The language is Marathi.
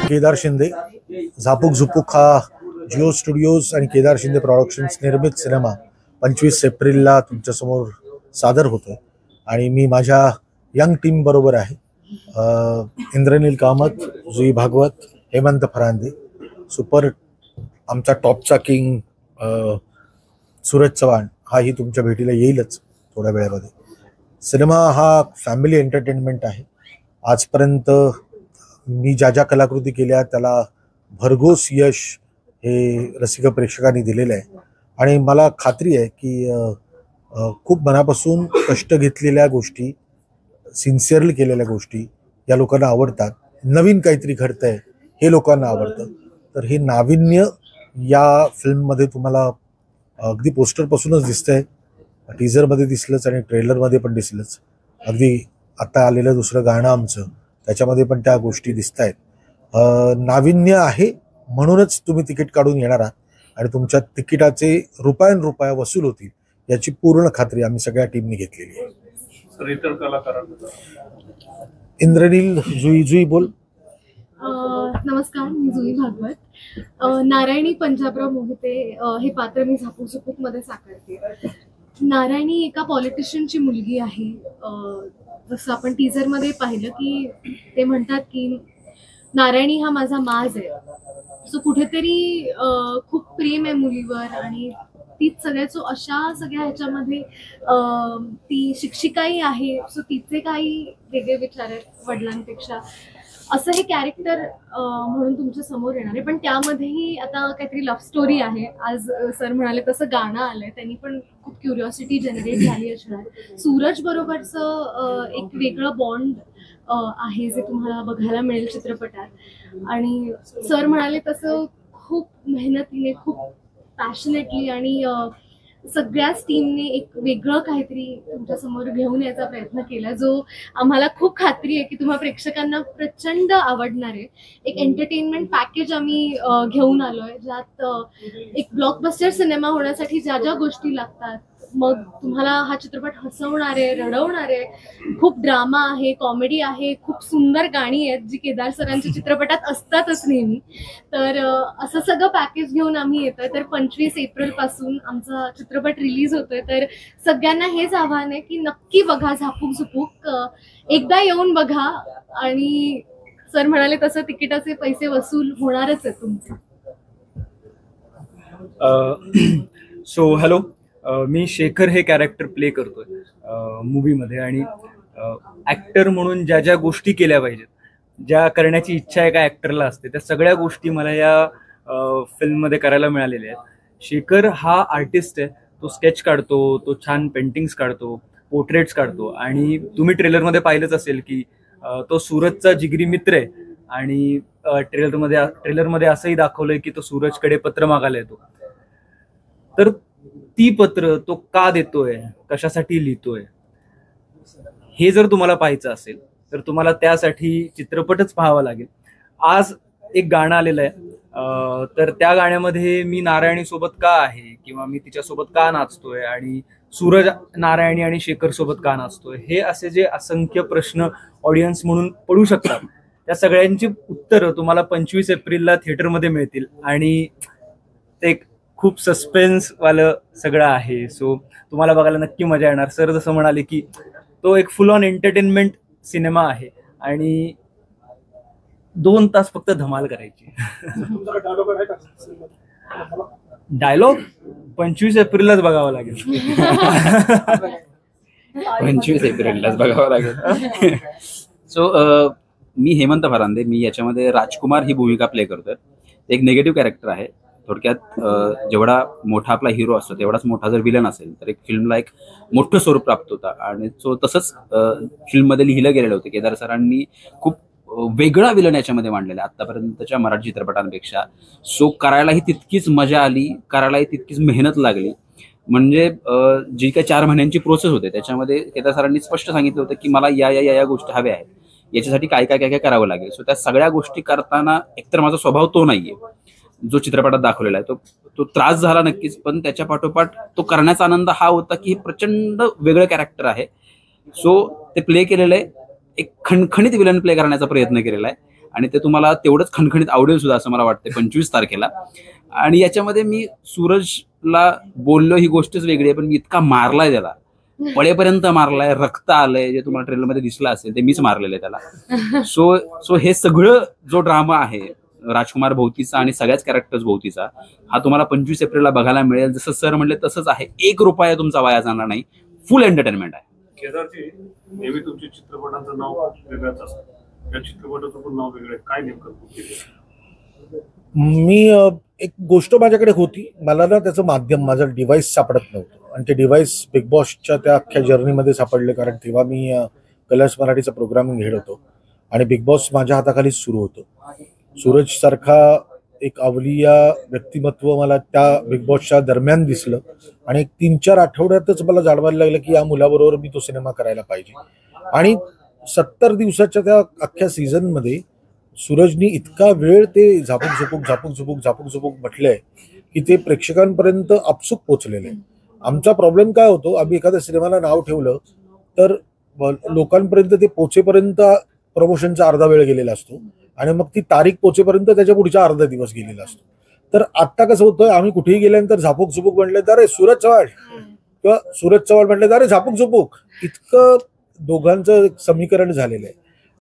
केदार शिंदे. झापूक झुपूक हा जिओ स्टुडिओज आणि केदार शिंदे प्रॉडक्शन्स निर्मित सिनेमा 25 एप्रिलला तुमच्यासमोर सादर होतोय आणि मी माझ्या यंग टीम बरोबर आहे. इंद्रनील कामत, जुई भागवत, हेमंत फरांदे, सुपर आमचा टॉपचा किंग सूरज चव्हाण हाही तुमच्या भेटीला येईलच थोड्या वेळामध्ये. सिनेमा हा फॅमिली एंटरटेनमेंट आहे. आजपर्यंत मी ज्या ज्या कलाकृती केल्या त्याला भरघोस यश हे रसिक प्रेक्षकांनी दिलेलं आहे आणि मला खात्री आहे की खूप मनापासून कष्ट घेतलेल्या गोष्टी, सिन्सिअरली केलेल्या गोष्टी या लोकांना आवडतात. नवीन काहीतरी घडतंय हे लोकांना आवडतं. तर हे नाविन्य या फिल्ममध्ये तुम्हाला अगदी पोस्टरपासूनच दिसतंय, टीझरमध्ये दिसलंच आणि ट्रेलरमध्ये पण दिसलंच. अगदी आता आलेलं दुसरं गाणं आमचं त्याच्यामध्ये पण त्या गोष्टी दिसत आहेत. नाविन्य आहे म्हणूनच तुम्ही तिकीट काढून येणार आहात आणि तुमच्या तिकिटाचे रुपया वसूल होतील याची पूर्ण खात्री आम्ही सगळ्या टीमने घेतलेली आहे. इंद्रनील, जुई बोल. नमस्कार, मी जुई भागवत. नारायणी पंजाबराव मोहिते हे पात्र मी झापूक झुपूक मध्ये साकारते. नारायणी एका पॉलिटिशियनची मुलगी आहे. जसं आपण टीझर मध्ये पाहिलं की ते म्हणतात की नारायणी हा माझा माज आहे. सो कुठेतरी खूप प्रेम आहे मुलीवर आणि तीच सगळ्याचो अशा सगळ्या ह्याच्यामध्ये ती शिक्षिकाही आहे. सो तिचे काही वेगळे विचार आहेत वडिलांपेक्षा. असं हे कॅरेक्टर म्हणून तुमच्या समोर येणार आहे. पण त्यामध्येही आता काहीतरी लव्ह स्टोरी आहे. आज सर म्हणाले तसं गाणं आलंय, त्यांनी पण खूप क्युरिओसिटी जनरेट झाली असणार. सूरज बरोबरचं एक वेगळं बॉन्ड आहे जे तुम्हाला बघायला मिळेल चित्रपटात. आणि सर म्हणाले तसं खूप मेहनतीने, खूप पॅशनेटली आणि सगळ्याच टीमने एक वेगळं काहीतरी तुमच्या समोर घेऊन यायचा प्रयत्न केला, जो आम्हाला खूप खात्री आहे की तुम्हा प्रेक्षकांना प्रचंड आवडणार आहे. एक एंटरटेनमेंट पॅकेज आम्ही घेऊन आलोय, ज्यात एक ब्लॉकबस्टर सिनेमा होण्यासाठी ज्या ज्या गोष्टी लागतात, मग तुम्हाला हा चित्रपट हसवणार आहे, रडवणार आहे, खूप ड्रामा आहे, कॉमेडी आहे, खूप सुंदर गाणी आहेत जी केदार सरांच्या चित्रपटात असतातच नेहमी. तर असं सगळं पॅकेज घेऊन आम्ही येतोय. तर 25 एप्रिल पासून आमचा चित्रपट रिलीज होतोय. तर सगळ्यांना हेच आव्हान आहे की नक्की बघा झापूक झुपूक, एकदा येऊन बघा. आणि सर म्हणाले तसं तिकिटाचे पैसे वसूल होणारच आहेत तुमचे. सो हॅलो, मी शेखर हे कॅरेक्टर प्ले करतोय मूवीमध्ये आणि ॲक्टर म्हणून ज्या ज्या गोष्टी केल्या पाहिजेत, ज्या करण्याची इच्छा एका ॲक्टरला असते, त्या सगळ्या गोष्टी मला या फिल्ममध्ये करायला मिळालेल्या आहेत. शेखर हा आर्टिस्ट आहे. तो स्केच काढतो, तो छान पेंटिंग्स काढतो, पोर्ट्रेट्स काढतो आणि तुम्ही ट्रेलरमध्ये पाहिलंच असेल की तो सूरजचा जिगरी मित्र आहे. आणि ट्रेलरमध्ये असंही दाखवलंय की तो सूरजकडे पत्र मागायला येतो. तर ती पत्र तो का देतोय, कशासाठी लिहितोय, हे जर तुम्हाला पाहायचं असेल तर तुम्हाला त्यासाठी चित्रपटच पाहावा लागेल. आज एक गाणं आलेलं आहे, तर त्या गाण्यामध्ये मी नारायणी सोबत का आहे किंवा मी तिच्यासोबत का नाचतोय आणि सूरज नारायणी आणि शेखर सोबत का नाचतोय, हे असे जे असंख्य प्रश्न ऑडियन्स म्हणून पडू शकतात, त्या सगळ्यांची उत्तरं तुम्हाला 25 एप्रिलला थिएटरमध्ये मिळतील. आणि ते खूप सस्पेन्स वालं सगळं आहे. सो तुम्हाला बघायला नक्की मजा येणार. सर जसं म्हणाले की तो एक फुल ऑन एंटरटेनमेंट सिनेमा आहे आणि 2 तास फक्त धमाल करायची. डायलॉग 25 एप्रिललाच बघावा लागेल. 25 एप्रिललाच बघावं लागेल. सो मी हेमंत फरांदे. मी याच्यामध्ये राजकुमार ही भूमिका प्ले करतोय. एक निगेटिव्ह कॅरेक्टर आहे. थोडक्यात जेवढा मोठा आपला हिरो असतो तेवढाच मोठा जर विलन असेल तर एक फिल्मला एक मोठं स्वरूप प्राप्त होता. आणि सो तसंच फिल्ममध्ये लिहिलं गेलेलं होतं. केदार सरांनी खूप वेगळा विलन याच्यामध्ये मांडलेला आहे आतापर्यंतच्या मराठी चित्रपटांपेक्षा. सो करायलाही तितकीच मजा आली, करायलाही तितकीच मेहनत लागली. म्हणजे जी काही 4 महिन्यांची प्रोसेस होते त्याच्यामध्ये केदार सरांनी स्पष्ट सांगितलं होतं की मला या गोष्टी हव्या आहेत, याच्यासाठी काय काय काय काय करावं लागेल. सो त्या सगळ्या गोष्टी करताना एकतर माझा स्वभाव तो नाहीये जो चित्रपटात दाखवलेला आहे. तो त्रास झाला नक्कीच, पण त्याच्या पाठोपाठ तो करण्याचा आनंद हा होता की हे प्रचंड वेगळं कॅरेक्टर आहे. सो ते प्ले केलेलं आहे, एक खणखणीत विलन प्ले करण्याचा प्रयत्न केलेला आहे आणि ते तुम्हाला तेवढंच खणखणीत आवडेल सुद्धा असं मला वाटतं 25 तारखेला. आणि याच्यामध्ये मी सूरजला बोललो ही गोष्टच वेगळी आहे, पण मी इतका मारलाय त्याला, पळेपर्यंत मारलाय, रक्त आलंय, जे तुम्हाला ट्रेलरमध्ये दिसलं असेल ते मीच मारलेलं आहे त्याला. सो हे सगळं जो ड्रामा आहे राजकुमार भोवतीचा आणि सगळ्याच कॅरेक्टर्स भोवतीचा, हा तुम्हाला 25 एप्रिलला बघायला मिळेल. जसं सर म्हणले तसंच आहे, 1 रुपया तुमचा वाया जाणार नाही, फुल एंटरटेनमेंट आहे. केदारजी, नेहमी तुमच्या चित्रपटांचं नाव वेगळंच असतं, या चित्रपटाचं पण नाव वेगळं आहे, काय नेमकं? मी एक गोष्ट माझ्याकडे होती, मला ना त्याचं माध्यम, माझं डिव्हाइस सापडत नव्हतं आणि ते डिव्हाइस बिग बॉसच्या त्या अख्ख्या जर्नीमध्ये सापडले, कारण तेव्हा मी कलर्स मराठीचं प्रोग्रामिंग हेड होतो आणि बिग बॉस माझ्या हाताखालीच सुरू होतं. सूरज सारखा एक अवलिया व्यक्तिमत्व मला त्या बिग बॉसच्या दरम्यान दिसलं आणि एक 3-4 आठवड्यातच मला जाणवायला लागलं की या मुलाबरोबर मी तो सिनेमा करायला पाहिजे. आणि 70 दिवसाच्या त्या अख्ख्या सीझनमध्ये सूरजनी इतका वेळ ते झापूक म्हटलंय की ते प्रेक्षकांपर्यंत आपसूक पोचलेलं आहे. आमचा प्रॉब्लेम काय होतो, आम्ही एखाद्या सिनेमाला नाव ठेवलं तर लोकांपर्यंत ते पोचेपर्यंत प्रमोशनचा अर्धा वेळ गेलेला असतो आणि मग ती तारीख पोचेपर्यंत त्याच्या पुढचा अर्धा दिवस गेलेला असतो. तर आता कसं होतं, आम्ही कुठेही गेल्यानंतर झापूक म्हटलं तर अरे सूरज चव्हाण, किंवा सूरज चव्हाण म्हटलं तर अरे झापूक, इतकं दोघांचं समीकरण झालेलं आहे.